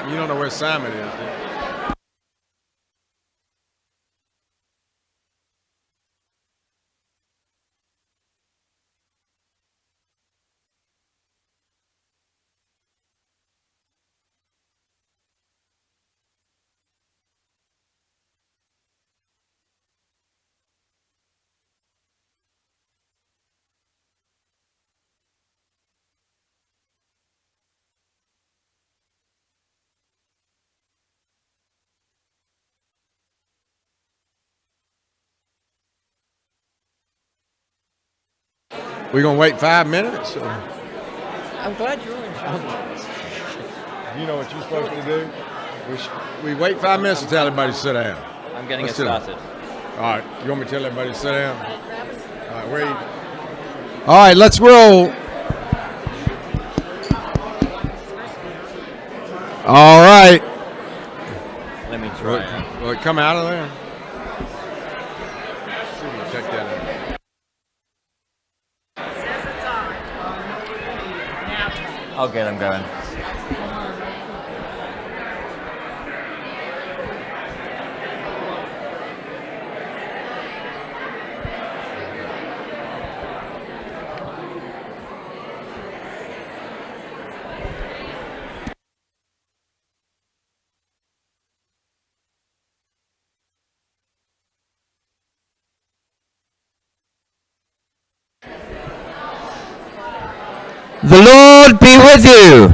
You don't know where Simon is, do you? We're going to wait 5 minutes? Or? I'm glad you're in charge. You know what you're supposed to do? We wait 5 minutes to tell everybody to sit down. I'm getting it started. All right. You want me to tell everybody to sit down? All right, wait. All right, let's roll. All right. Let me try. Will it come out of there? Check that out. I'll get them going. The Lord be with you.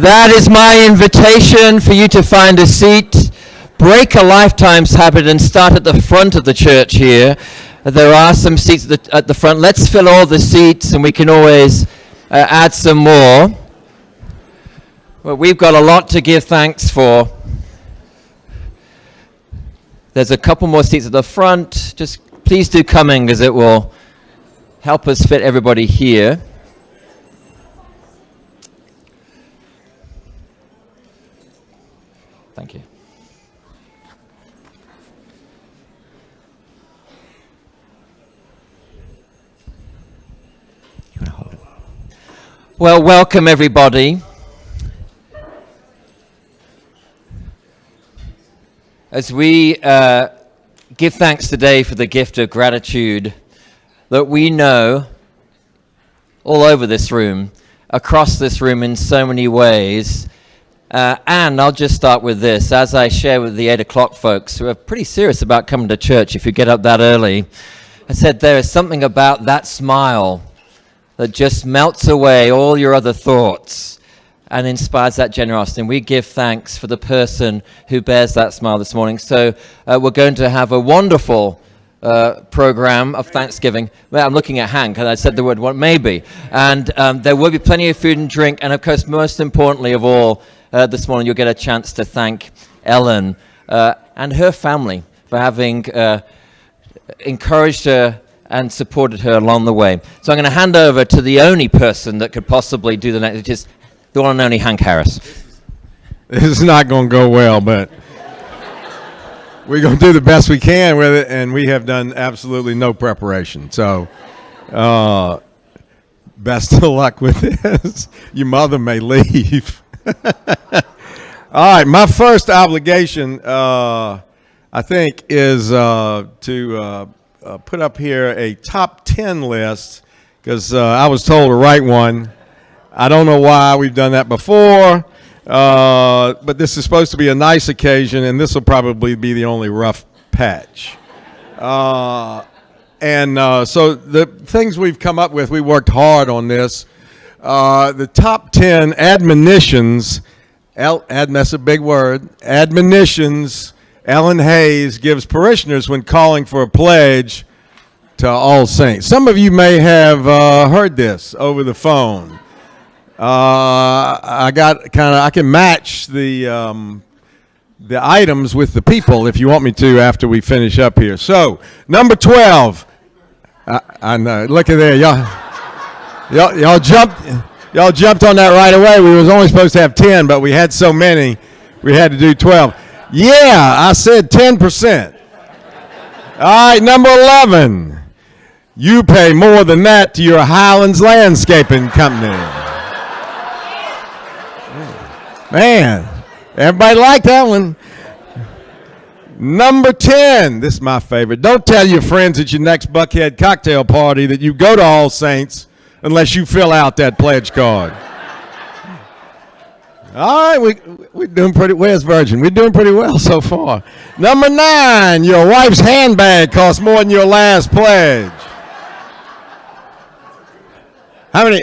That is my invitation for you to find a seat, break a lifetime's habit and start at the front of the church here. There are some seats at the front. Let's fill all the seats and we can always add some more. Well, we've got a lot to give thanks for. There's a couple more seats at the front. Just please do come in because it will help us fit everybody here. Thank you. Well, welcome everybody. As we give thanks today for the gift of gratitude that we know all over this room, across this room in so many ways. And I'll just start with this. As I share with the 8 o'clock folks who are pretty serious about coming to church if you get up that early, I said there is something about that smile that just melts away all your other thoughts and inspires that generosity. And we give thanks for the person who bears that smile this morning. So we're going to have a wonderful program of Thanksgiving. Well, I'm looking at Hank, and I said the word maybe. And there will be plenty of food and drink. And of course, most importantly of all, this morning you'll get a chance to thank Ellen and her family for having encouraged her and supported her along the way. So I'm going to hand over to the only person that could possibly do the next, which is the one and only Hank Harris. This is not going to go well, but we're going to do the best we can with it, and we have done absolutely no preparation. So best of luck with this. Your mother may leave. All right, my first obligation, I think, is to put up here a top 10 list, because I was told to write one. I don't know why we've done that before, but this is supposed to be a nice occasion, and this will probably be the only rough patch. So the things we've come up with, we worked hard on this. The top 10 admonitions, that's a big word, admonitions Ellen Hayes gives parishioners when calling for a pledge to All Saints. Some of you may have heard this over the phone. I can match the items with the people if you want me to after we finish up here. So, number 12. I know. Look at there, y'all jumped on that right away. We was only supposed to have 10, but we had so many, we had to do 12. Yeah, I said 10%. All right, number 11. You pay more than that to your Highlands Landscaping Company. Yeah. Man, everybody liked that one. Number 10, this is my favorite. Don't tell your friends at your next Buckhead cocktail party that you go to All Saints unless you fill out that pledge card. All right, we're doing pretty. Where's Virgin? We're doing pretty well so far. Number 9, your wife's handbag costs more than your last pledge. How many?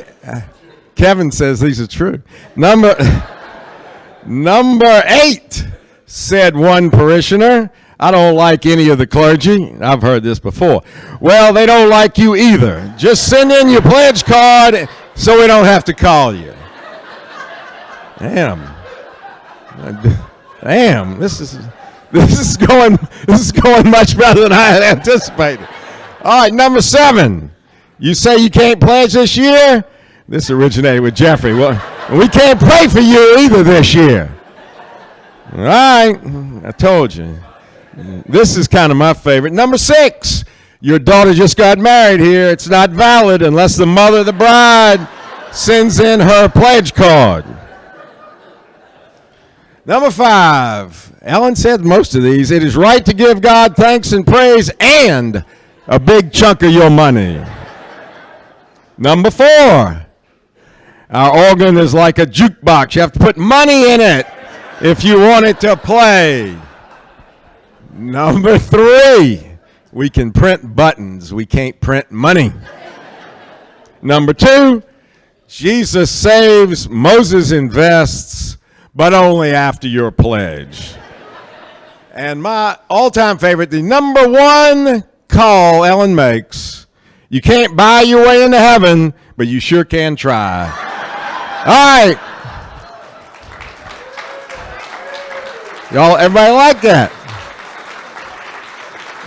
Kevin says these are true. Number 8, said one parishioner. I don't like any of the clergy. I've heard this before. Well, they don't like you either. Just send in your pledge card so we don't have to call you. Damn, this is going much better than I had anticipated. All right, number 7. You say you can't pledge this year? This originated with Jeffrey. Well, we can't pray for you either this year. All right, I told you. This is kind of my favorite. Number 6. Your daughter just got married here. It's not valid unless the mother of the bride sends in her pledge card. Number 5, Ellen said most of these. It is right to give God thanks and praise and a big chunk of your money. Number 4, our organ is like a jukebox. You have to put money in it if you want it to play. Number 3, we can print buttons. We can't print money. Number 2, Jesus saves, Moses invests, but only after your pledge. And my all-time favorite, the number 1 call Ellen makes, you can't buy your way into heaven, but you sure can try. All right. Y'all, everybody like that?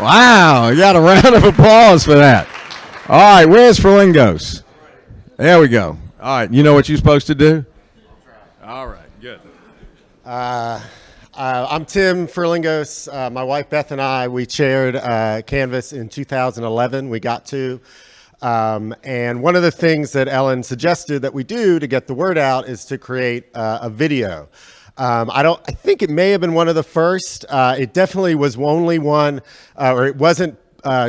Wow, you got a round of applause for that. All right, where's Ferlingos? There we go. All right, you know what you're supposed to do? All right, good. I'm Tim Ferlingos. My wife Beth and I, we chaired Canvas in 2011. We got to. And one of the things that Ellen suggested that we do to get the word out is to create a video. I think it may have been one of the first. It definitely was only one, or it wasn't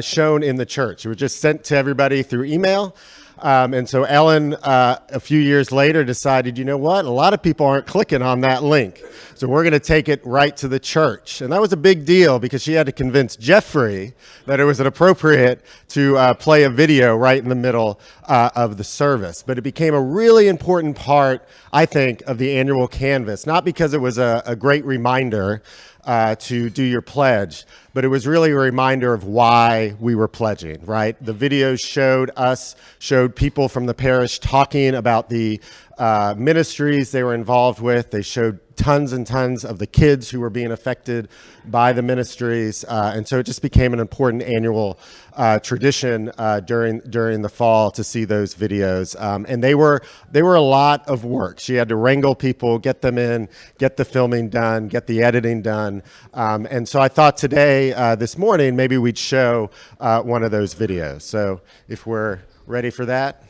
shown in the church. It was just sent to everybody through email. And so Ellen, a few years later, decided, you know what? A lot of people aren't clicking on that link. So we're going to take it right to the church. And that was a big deal because she had to convince Jeffrey that it was appropriate to play a video right in the middle of the service. But it became a really important part, I think, of the annual Canvas, not because it was a great reminder to do your pledge, but it was really a reminder of why we were pledging, right? The videos showed people from the parish talking about the ministries they were involved with. They showed tons and tons of the kids who were being affected by the ministries. And so it just became an important annual tradition during the fall to see those videos. And they were a lot of work. She had to wrangle people, get them in, get the filming done, get the editing done. And so I thought today, this morning, maybe we'd show one of those videos. So if we're ready for that.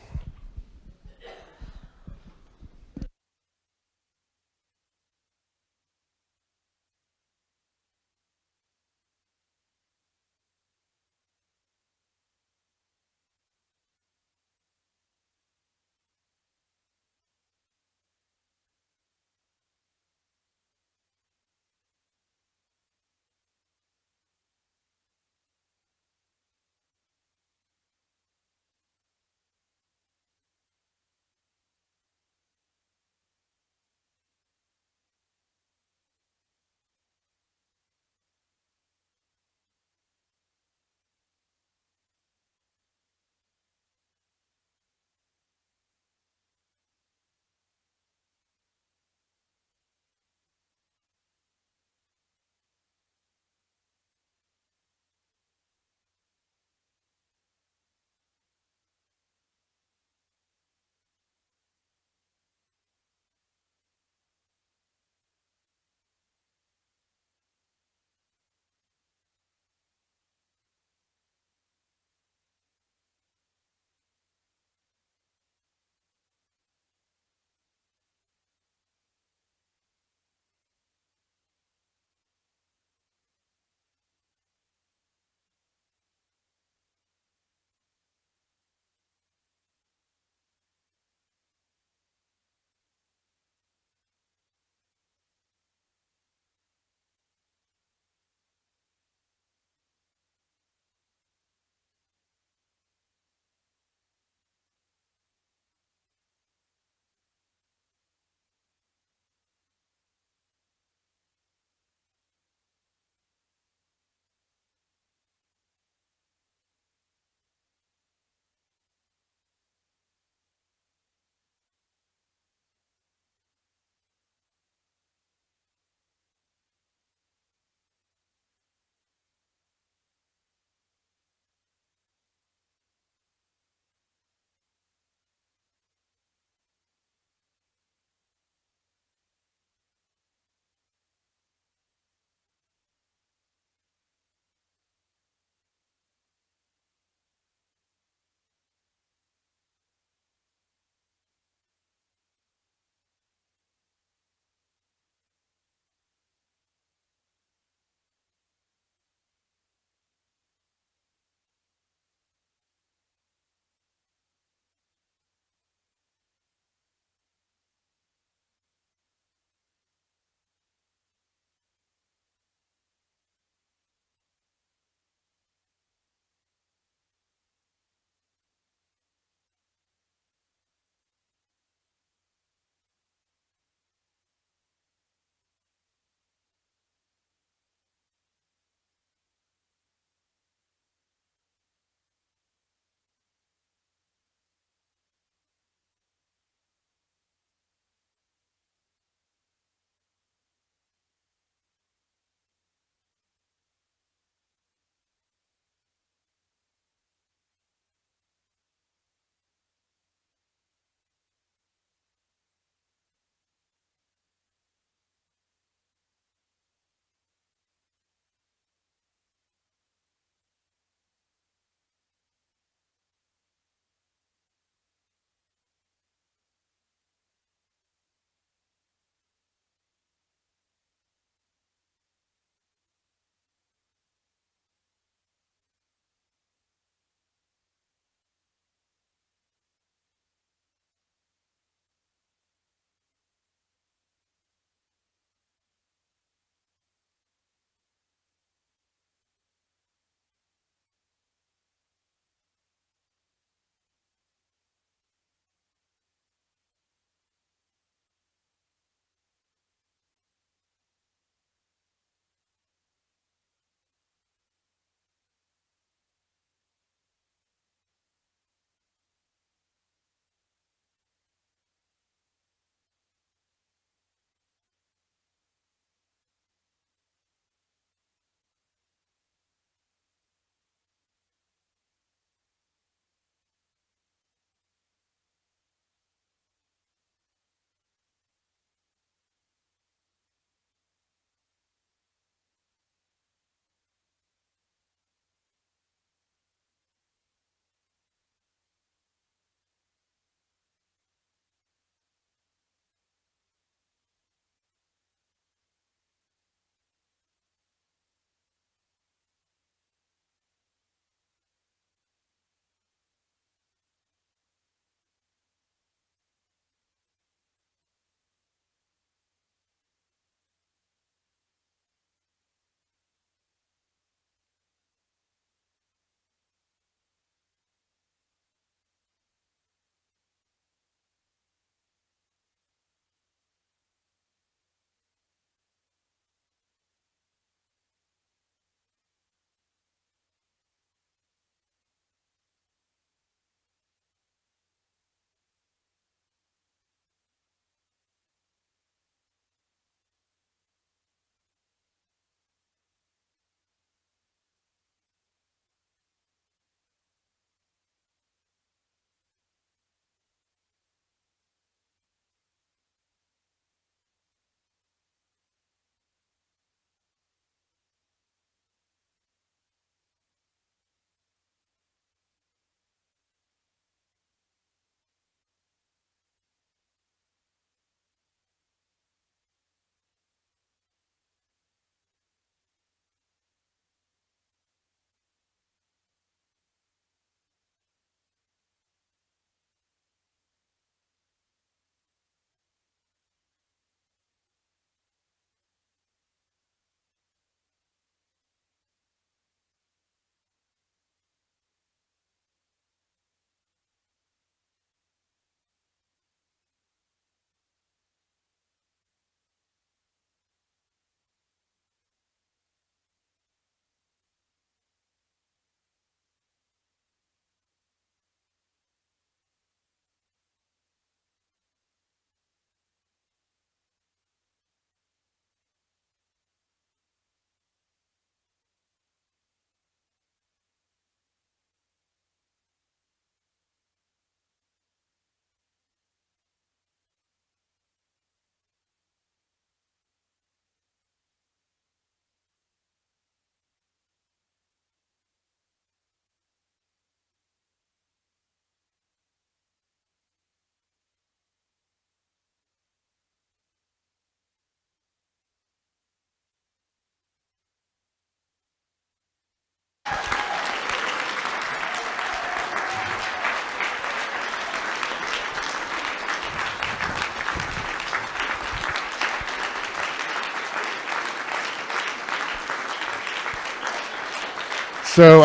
So,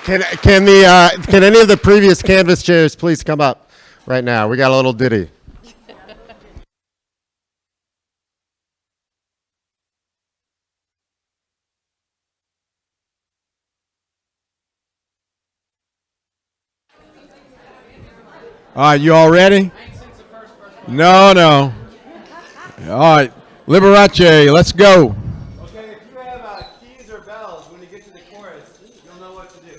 can any of the previous Canvas chairs please come up right now? We got a little ditty. All right, you all ready? No, no. All right, Liberace, let's go. Okay, if you have keys or bells, when you get to the chorus, you'll know what to do.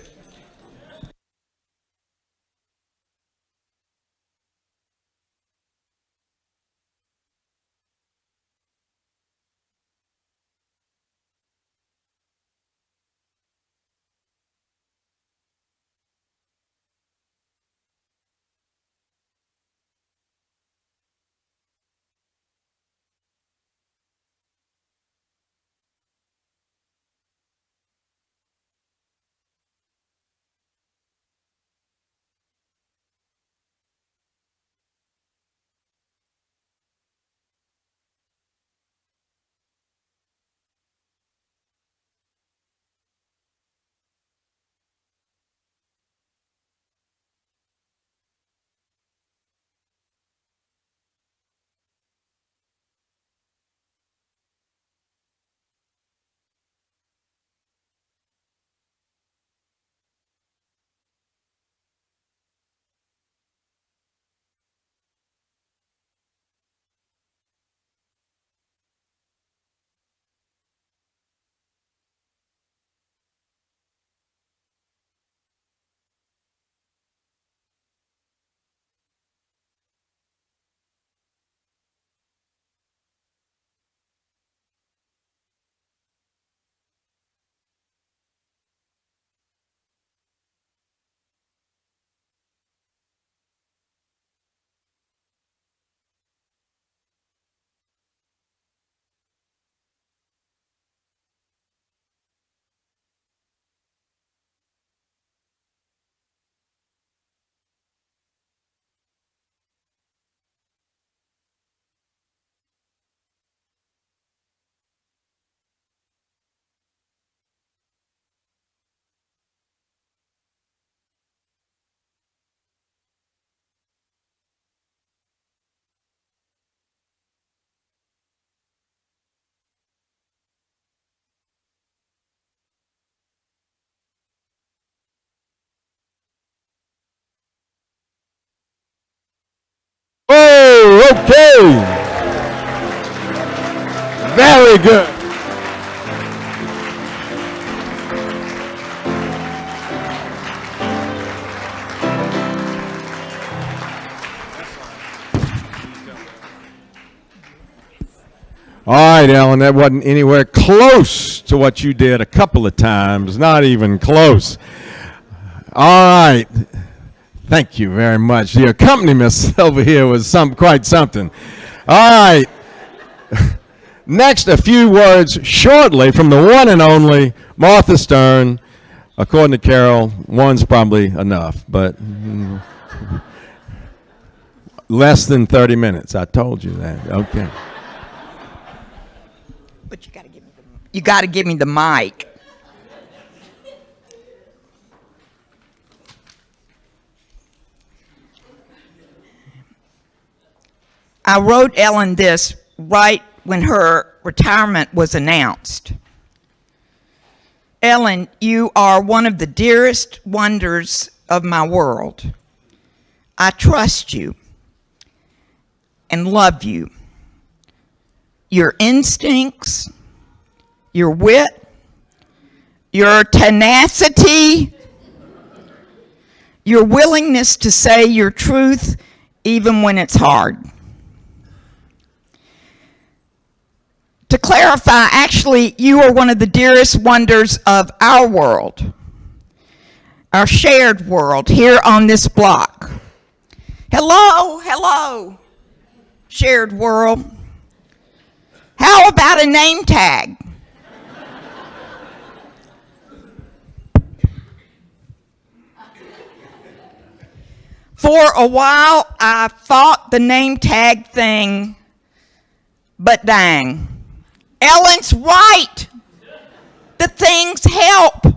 Oh, okay. Very good. All right, Ellen, that wasn't anywhere close to what you did a couple of times, not even close. All right. Thank you very much. The accompaniment over here was quite something. All right. Next, a few words shortly from the one and only Martha Stern. According to Carol, one's probably enough, but less than 30 minutes. I told you that. Okay. But you got to give me the mic. I wrote Ellen this right when her retirement was announced. Ellen, you are one of the dearest wonders of my world. I trust you and love you. Your instincts, your wit, your tenacity, your willingness to say your truth even when it's hard. To clarify, actually, you are one of the dearest wonders of our world, our shared world here on this block. Hello, hello, shared world. How about a name tag? For a while, I fought the name tag thing, but dang. Ellen's right. the things help.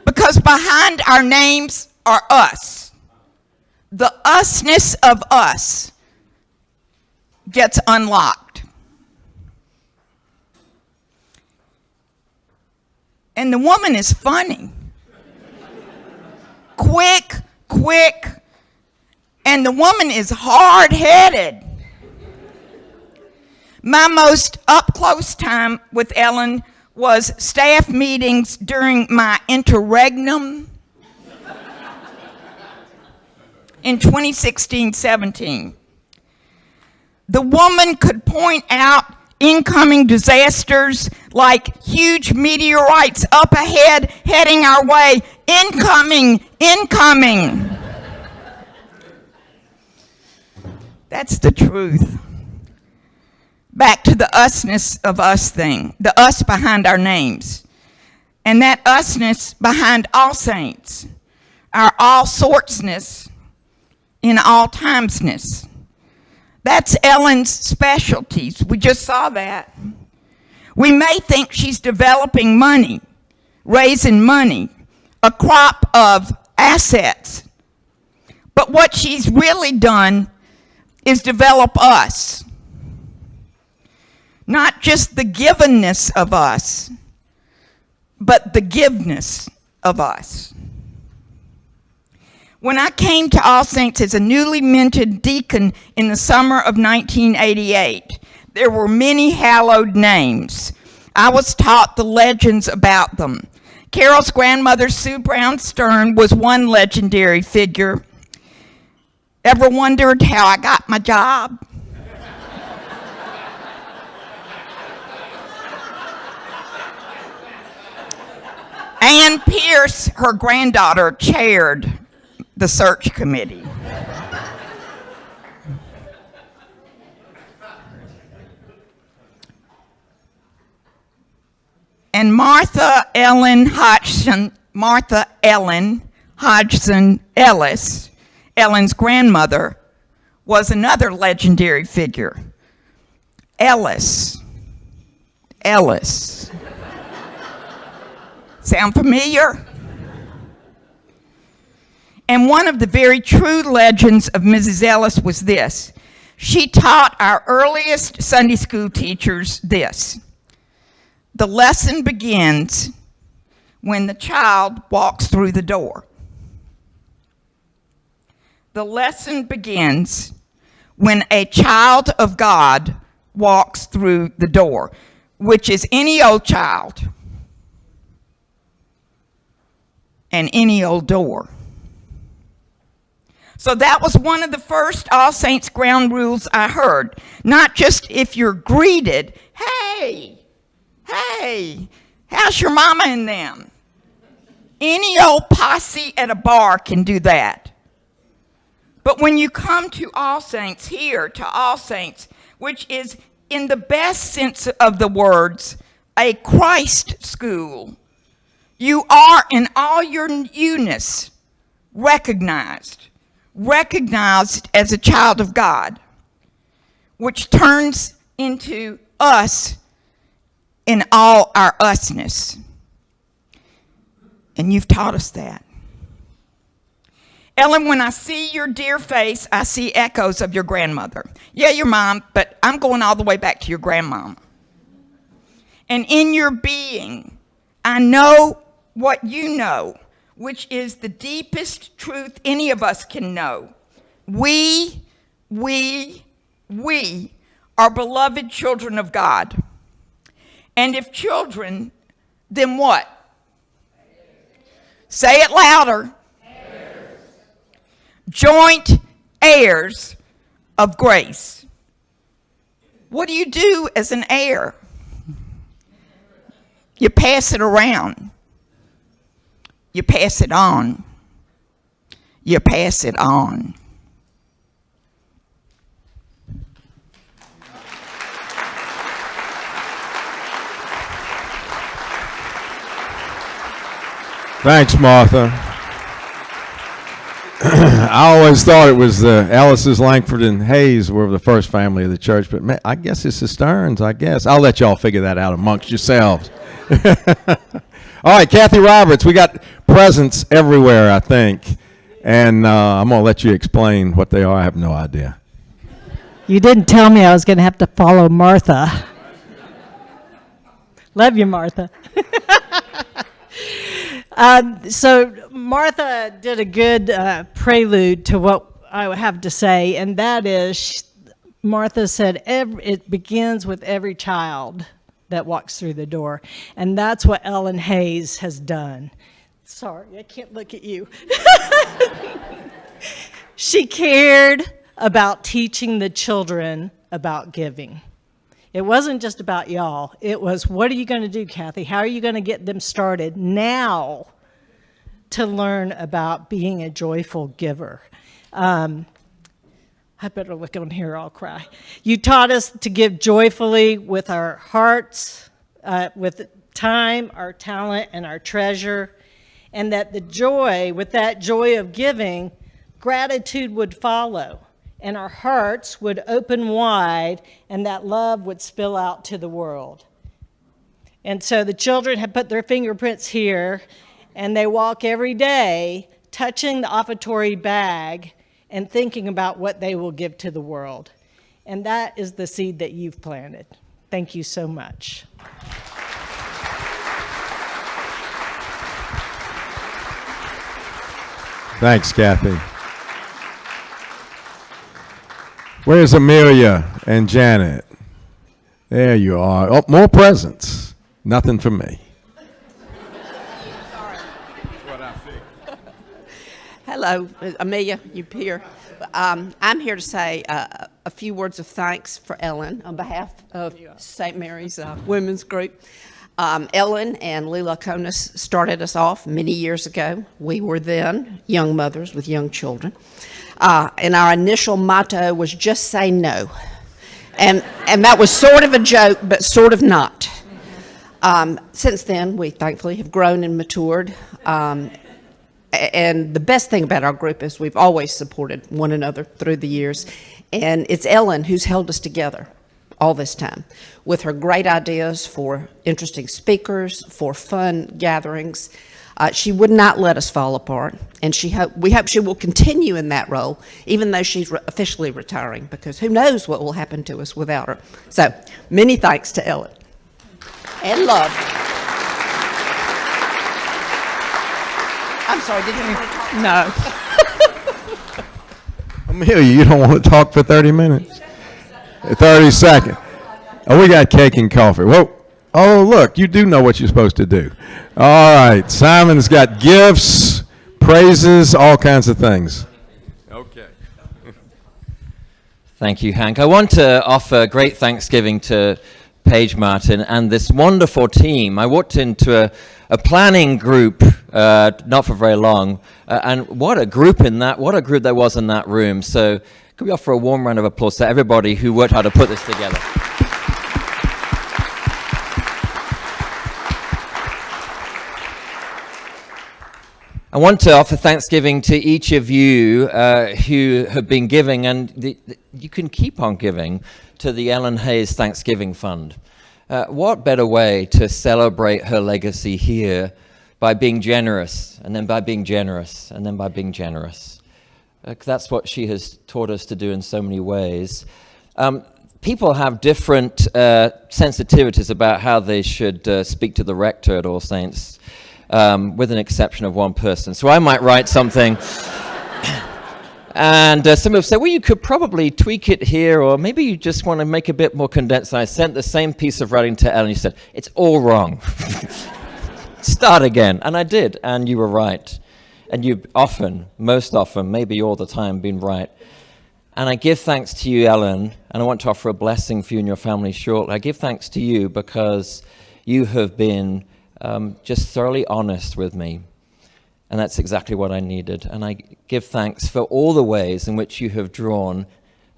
Because behind our names are us. The usness of us gets unlocked. And the woman is funny. Quick, and the woman is hard-headed. My most up-close time with Ellen was staff meetings during my interregnum in 2016-17. The woman could point out incoming disasters like huge meteorites up ahead heading our way. Incoming. That's the truth. Back to the usness of us thing, the us behind our names. And that usness behind All Saints, our all sortsness in all timesness. That's Ellen's specialties. We just saw that. We may think she's developing money, raising money, a crop of assets. But what she's really done is develop us. Not just the givenness of us, but the giveness of us. When I came to All Saints as a newly minted deacon in the summer of 1988, there were many hallowed names. I was taught the legends about them. Carol's grandmother, Sue Brown Stern, was one legendary figure. Ever wondered how I got my job? Ann Pierce, her granddaughter, chaired the search committee. And Martha Ellen Hodgson Ellis, Ellen's grandmother, was another legendary figure. Ellis. Sound familiar? And one of the very true legends of Mrs. Ellis was this. She taught our earliest Sunday school teachers this. The lesson begins when the child walks through the door. The lesson begins when a child of God walks through the door, which is any old child and any old door. So that was one of the first All Saints ground rules I heard. Not just if you're greeted, hey, how's your mama and them? Any old posse at a bar can do that. But when you come to All Saints, here to All Saints, which is in the best sense of the words, a Christ school, you are in all your newness recognized as a child of God, which turns into us in all our usness. And you've taught us that. Ellen, when I see your dear face, I see echoes of your grandmother. Yeah, your mom, but I'm going all the way back to your grandmom. And in your being, I know what you know, which is the deepest truth any of us can know. We are beloved children of God. And if children, then what? Say it louder. Heirs. Joint heirs of grace. What do you do as an heir? You pass it around. You pass it on. You pass it on. Thanks, Martha. I always thought it was the Ellis's, Langford, and Hayes were the first family of the church, but I guess it's the Stearns, I guess. I'll let y'all figure that out amongst yourselves. All right, Kathy Roberts, we got presents everywhere, I think, and I'm going to let you explain what they are. I have no idea. You didn't tell me I was going to have to follow Martha. Love you, Martha. So Martha did a good prelude to what I have to say, and that is, Martha said, it begins with every child that walks through the door, and that's what Ellen Hayes has done. Sorry, I can't look at you. She cared about teaching the children about giving. It wasn't just about y'all. It was, what are you going to do, Kathy? How are you going to get them started now to learn about being a joyful giver? I better look on here, I'll cry. You taught us to give joyfully with our hearts, with time, our talent, and our treasure, and that with that joy of giving, gratitude would follow, and our hearts would open wide, and that love would spill out to the world. And so the children have put their fingerprints here, and they walk every day touching the offertory bag and thinking about what they will give to the world. And that is the seed that you've planted. Thank you so much. Thanks, Kathy. Where's Amelia and Janet? There you are. Oh, more presents. Nothing for me. Hello, Amelia, you here. I'm here to say a few words of thanks for Ellen on behalf of St. Mary's Women's Group. Ellen and Leela Konis started us off many years ago. We were then young mothers with young children. And our initial motto was just say no. And that was sort of a joke, but sort of not. Since then, we thankfully have grown and matured. And the best thing about our group is we've always supported one another through the years. And it's Ellen who's held us together all this time with her great ideas for interesting speakers, for fun gatherings. She would not let us fall apart, and we hope she will continue in that role, even though she's officially retiring, because who knows what will happen to us without her. So, many thanks to Ellen. And love. I'm sorry, did you want to talk? No. Amelia, you don't want to talk for 30 minutes? 30 seconds. Oh, we got cake and coffee. Whoa. Oh, look, you do know what you're supposed to do. All right, Simon's got gifts, praises, all kinds of things. Okay. Thank you, Hank. I want to offer great thanksgiving to Paige Martin and this wonderful team. I walked into a planning group not for very long, and what a group there was in that room. So could we offer a warm round of applause to everybody who worked hard to put this together? I want to offer thanksgiving to each of you who have been giving, and you can keep on giving, to the Ellen Hayes Thanksgiving Fund. What better way to celebrate her legacy here by being generous, and then by being generous, and then by being generous. That's what she has taught us to do in so many ways. People have different sensitivities about how they should speak to the rector at All Saints, with an exception of one person. So I might write something, and some people say, well, you could probably tweak it here, or maybe you just want to make a bit more condensed. And I sent the same piece of writing to Ellen. She said, it's all wrong. Start again. And I did, and you were right. And you've often, most often, maybe all the time, been right. And I give thanks to you, Ellen, and I want to offer a blessing for you and your family shortly. I give thanks to you because you have been just thoroughly honest with me. And that's exactly what I needed. And I give thanks for all the ways in which you have drawn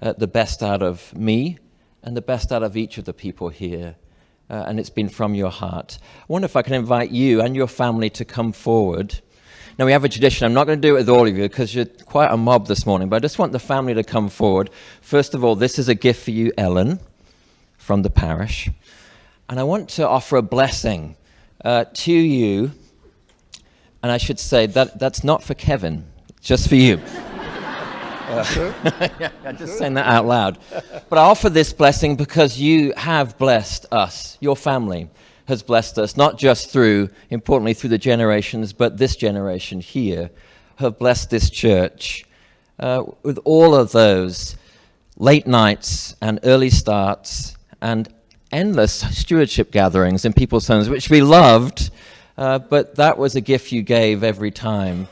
the best out of me and the best out of each of the people here. And it's been from your heart. I wonder if I can invite you and your family to come forward. Now, we have a tradition. I'm not going to do it with all of you because you're quite a mob this morning, but I just want the family to come forward. First of all, this is a gift for you, Ellen, from the parish. And I want to offer a blessing to you. And I should say that's not for Kevin, it's just for you. I'm just saying that out loud. But I offer this blessing because you have blessed us. Your family has blessed us, not just importantly, through the generations, but this generation here have blessed this church with all of those late nights and early starts and endless stewardship gatherings in people's homes, which we loved, but that was a gift you gave every time.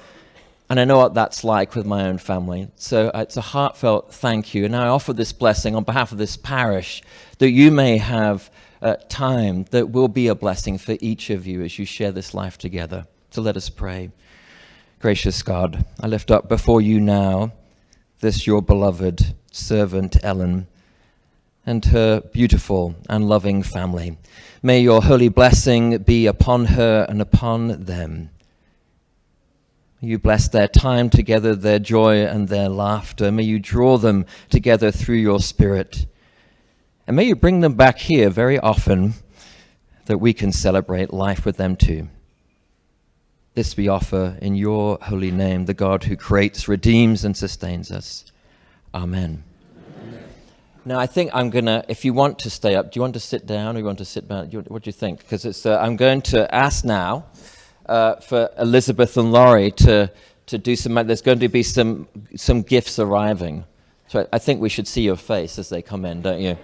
And I know what that's like with my own family. So it's a heartfelt thank you. And I offer this blessing on behalf of this parish that you may have time that will be a blessing for each of you as you share this life together. So let us pray. Gracious God, I lift up before you now this your beloved servant Ellen and her beautiful and loving family. May your holy blessing be upon her and upon them. You bless their time together, their joy and their laughter. May you draw them together through your Spirit. And may you bring them back here very often that we can celebrate life with them too. This we offer in your holy name, the God who creates, redeems, and sustains us. Amen. Now, I think I'm going to, if you want to stay up, do you want to sit down or you want to sit back? What do you think? Because I'm going to ask now for Elizabeth and Laurie to do some, there's going to be some gifts arriving. So I think we should see your face as they come in, don't you?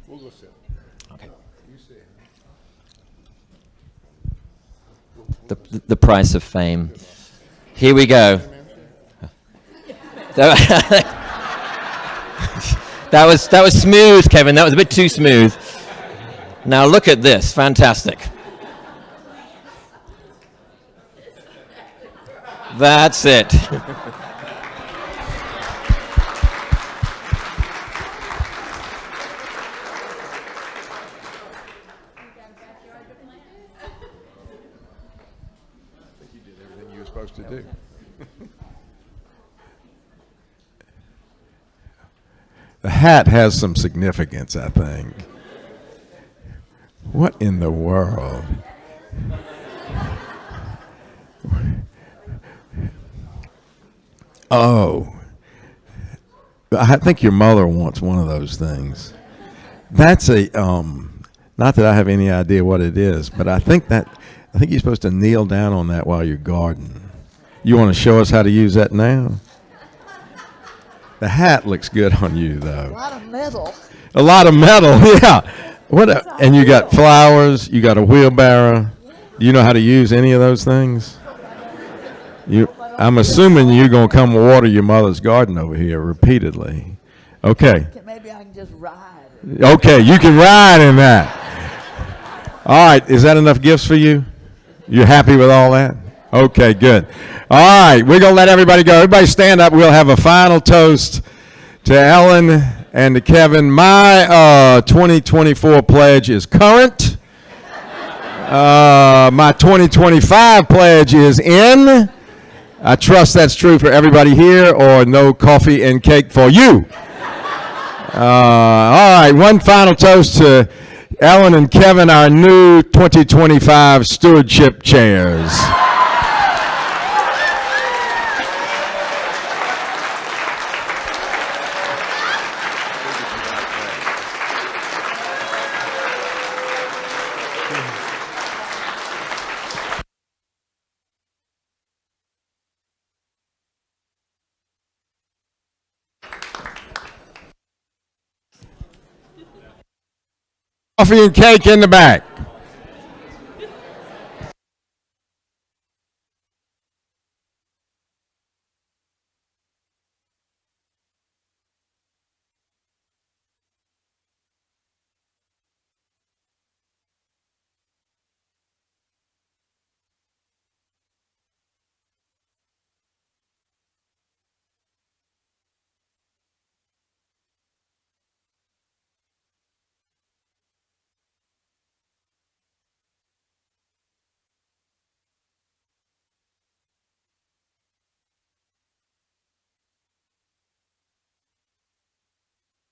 We'll go sit. Okay. You sit. The price of fame. Here we go. That was smooth, Kevin. That was a bit too smooth. Now look at this. Fantastic. That's it. You did everything you were supposed to do. The hat has some significance, I think. What in the world? Oh, I think your mother wants one of those things. That's not that I have any idea what it is, but I think you're supposed to kneel down on that while you're gardening. You want to show us how to use that now? The hat looks good on you, though. A lot of metal. A lot of metal, yeah. And you got flowers, you got a wheelbarrow. Do you know how to use any of those things? I'm assuming you're going to come water your mother's garden over here repeatedly. Okay. Maybe I can just ride. Okay, you can ride in that. All right, is that enough gifts for you? You're happy with all that? Okay, good. All right, we're going to let everybody go. Everybody stand up. We'll have a final toast to Ellen and to Kevin. My 2024 pledge is current. My 2025 pledge is in. I trust that's true for everybody here, or no coffee and cake for you. All right, one final toast to Ellen and Kevin, our new 2025 stewardship chairs. Coffee and cake in the back.